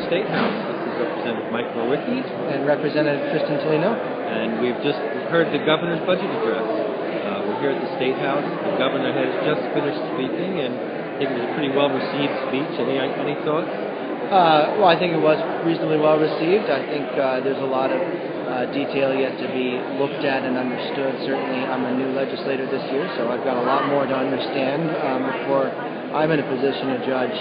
Statehouse. This is Representative Mike Mrowicki. And Representative Tristan Toleno. And we've just heard the governor's budget address. We're here at the Statehouse. The governor has just finished speaking, and I think it was a pretty well-received speech. Any thoughts? Well, I think it was reasonably well-received. I think there's a lot of detail yet to be looked at and understood. Certainly, I'm a new legislator this year, so I've got a lot more to understand before I'm in a position to judge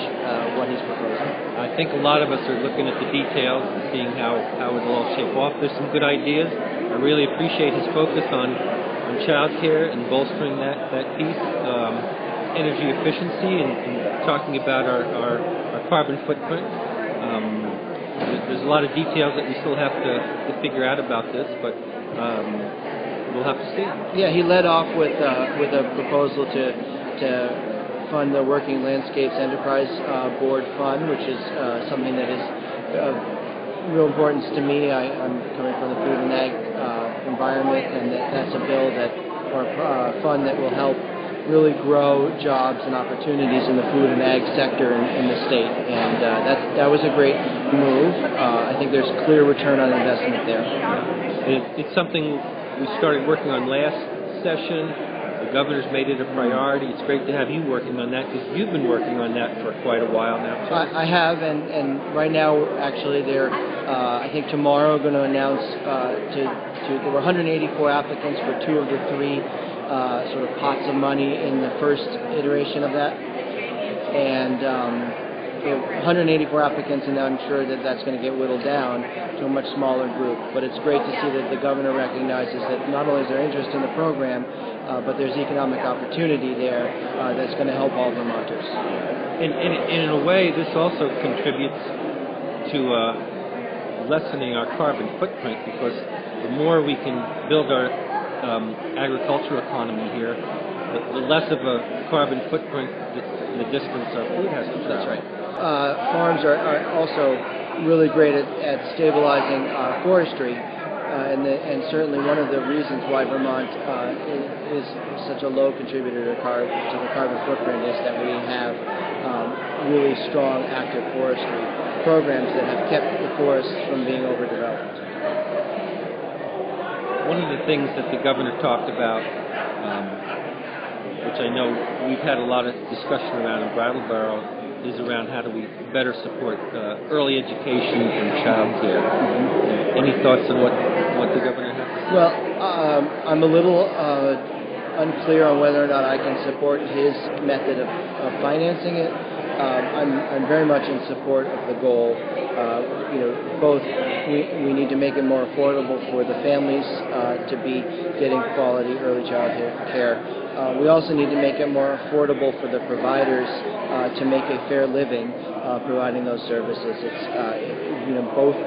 what he's proposing. I think a lot of us are looking at the details and seeing how it'll all shape off. There's some good ideas. I really appreciate his focus on child care and bolstering that piece, energy efficiency, and talking about our carbon footprint. There's a lot of details that we still have to figure out about this, but we'll have to see. Yeah, he led off with a proposal to fund the Working Landscapes Enterprise Board Fund, which is something that is of real importance to me. I'm coming from the food and ag environment, and that's a bill or a fund that will help really grow jobs and opportunities in the food and ag sector in the state, and that was a great move. I think there's clear return on investment there. It's something we started working on last session. The governor's made it a priority. It's great to have you working on that, because you've been working on that for quite a while now, too. I have, and right now, actually, they're, I think tomorrow, going to announce there were 184 applicants for 2 of the 3 sort of pots of money in the first iteration of that, and 184 applicants, and I'm sure that that's going to get whittled down to a much smaller group. But it's great to see that the governor recognizes that not only is there interest in the program, but there's economic opportunity there that's going to help all Vermonters. And in a way, this also contributes to lessening our carbon footprint, because the more we can build our agricultural economy here, the less of a carbon footprint in the distance our food has to travel. That's right. Farms are also really great at stabilizing forestry, and certainly one of the reasons why Vermont is such a low contributor to the carbon footprint is that we have really strong active forestry programs that have kept the forests from being overdeveloped. One of the things that the governor talked about, which I know we've had a lot of discussion around in Brattleboro, is around how do we better support early education and child care. Any thoughts on what the governor has to say? Well, I'm a little unclear on whether or not I can support his method of financing it. I'm very much in support of the goal. Both we need to make it more affordable for the families to be getting quality early childhood care. We also need to make it more affordable for the providers to make a fair living providing those services. It's both.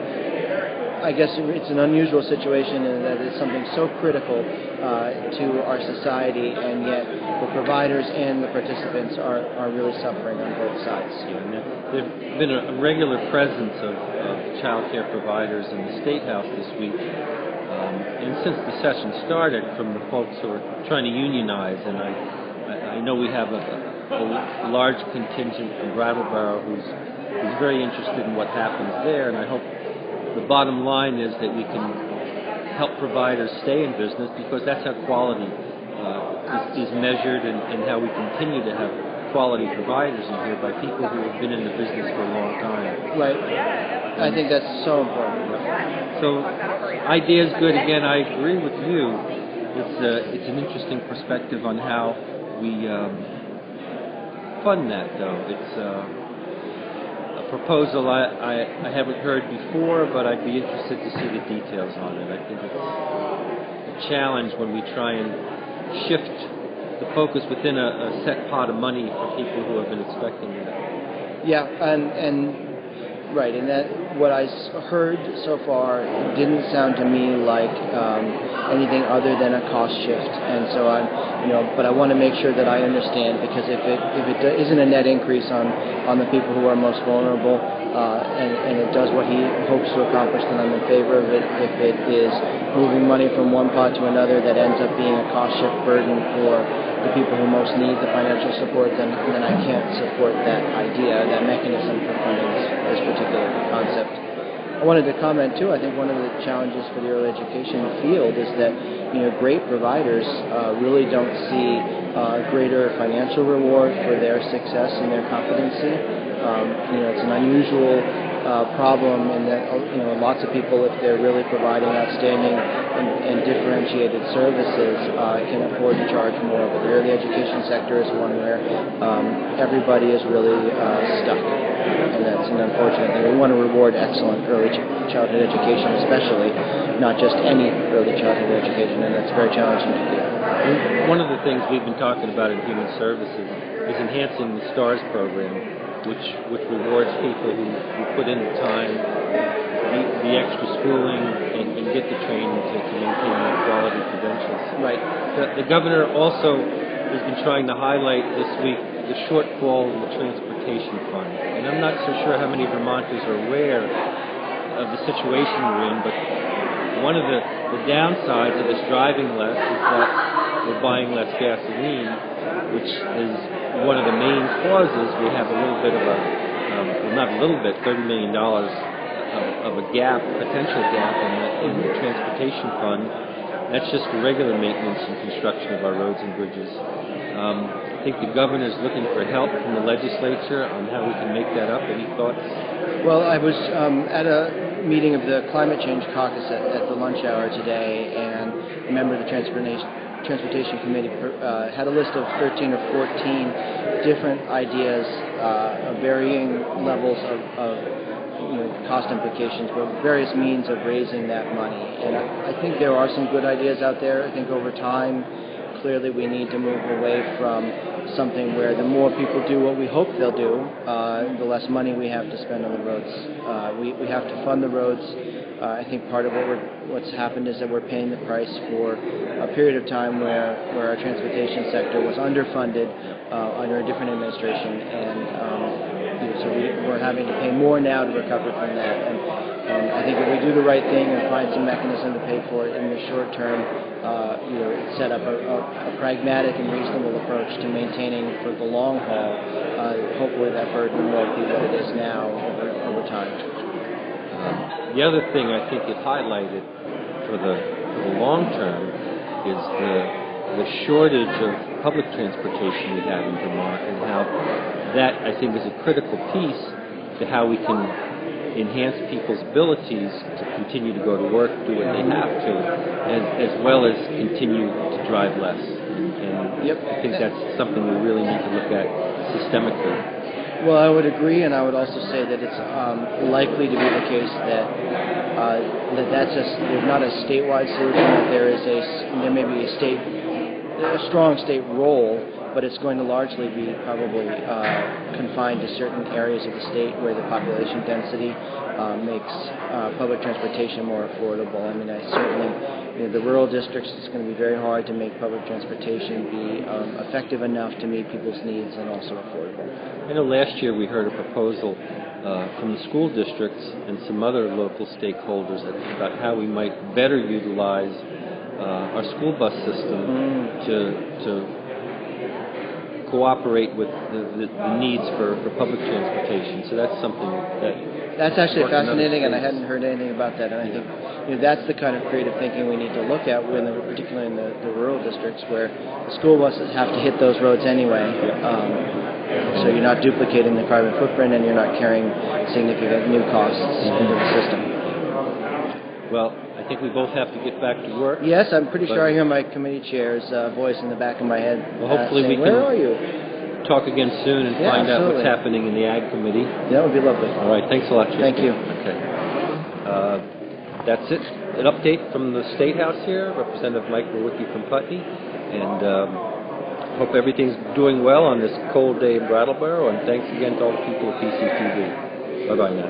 I guess it's an unusual situation in that it's something so critical to our society, and yet the providers and the participants are really suffering on both sides. Yeah, and there's been a regular presence of child care providers in the Statehouse this week, and since the session started, from the folks who are trying to unionize, and I know we have a large contingent from Brattleboro who's very interested in what happens there, and I hope the bottom line is that we can help providers stay in business, because that's how quality is measured, and how we continue to have quality providers in here by people who have been in the business for a long time. Right. I think that's so important. So, idea's good. Again, I agree with you. It's an interesting perspective on how we fund that, though. It's proposal I haven't heard before, but I'd be interested to see the details on it. I think it's a challenge when we try and shift the focus within a set pot of money for people who have been expecting that. Yeah, and right, and that what I heard so far didn't sound to me like anything other than a cost shift, and so but I want to make sure that I understand, because if it isn't a net increase on the people who are most vulnerable, and it does what he hopes to accomplish, then I'm in favor of it. If it is moving money from one pot to another that ends up being a cost shift burden for the people who most need the financial support, then I can't support that idea, that mechanism for funding this particular concept. I wanted to comment too. I think one of the challenges for the early education field is that great providers really don't see greater financial reward for their success and their competency. It's an unusual problem in that lots of people, if they're really providing outstanding and differentiated services, can afford to charge more. But the early education sector is one where everybody is really stuck, and that's an unfortunate thing. We want to reward excellent early childhood education, especially, not just any early childhood education, and that's very challenging to do. One of the things we've been talking about in Human Services is enhancing the STARS program, which rewards people who put in the time, the extra schooling, and get the training to maintain their quality credentials. Right. The governor also has been trying to highlight this week the shortfall in the transportation fund. And I'm not so sure how many Vermonters are aware of the situation we're in, but one of the downsides of us driving less is that we're buying less gasoline, which is one of the main causes. We have a little bit of not a little bit, $30 million of a gap, potential gap in the transportation fund. That's just for regular maintenance and construction of our roads and bridges. I think the governor is looking for help from the legislature on how we can make that up. Any thoughts? Well, I was at a meeting of the Climate Change Caucus at the lunch hour today, and a member of the Transportation Committee had a list of 13 or 14 different ideas of varying levels of cost implications, but various means of raising that money. And I think there are some good ideas out there. I think over time, clearly we need to move away from something where the more people do what we hope they'll do, the less money we have to spend on the roads. We have to fund the roads. I think part of what's happened is that we're paying the price for a period of time where our transportation sector was underfunded under a different administration, and so we're having to pay more now to recover from that. And I think if we do the right thing and find some mechanism to pay for it in the short term, set up a pragmatic and reasonable approach to maintaining for the long haul, hopefully that burden won't be what it is now over time. The other thing I think it highlighted for the long term is the shortage of public transportation we have in Vermont, and how that, I think, is a critical piece to how we can enhance people's abilities to continue to go to work, do what they have to, as well as continue to drive less. And I think that's something we really need to look at systemically. Well, I would agree, and I would also say that it's likely to be the case that there's not a statewide solution. That there may be a strong state role, but it's going to largely be probably confined to certain areas of the state where the population density makes public transportation more affordable. I mean, I certainly, the rural districts, it's going to be very hard to make public transportation be effective enough to meet people's needs and also affordable. I know last year we heard a proposal from the school districts and some other local stakeholders about how we might better utilize our school bus system to cooperate with the needs for public transportation. So that's something that's actually fascinating, and I hadn't heard anything about that. And I think that's the kind of creative thinking we need to look at, particularly in the rural districts where the school buses have to hit those roads anyway. So you're not duplicating the carbon footprint, and you're not carrying significant new costs into the system. Well, I think we both have to get back to work. Yes, I'm pretty sure I hear my committee chair's voice in the back of my head. Well, hopefully we can where are you? Talk again soon and find out what's happening in the Ag Committee. That would be lovely. All right, thanks a lot, Tristan. Thank you. Okay. That's it. An update from the State House here, Representative Mike Mrowicki from Putney, and hope everything's doing well on this cold day in Brattleboro, and thanks again to all the people at PCTV. Bye-bye now.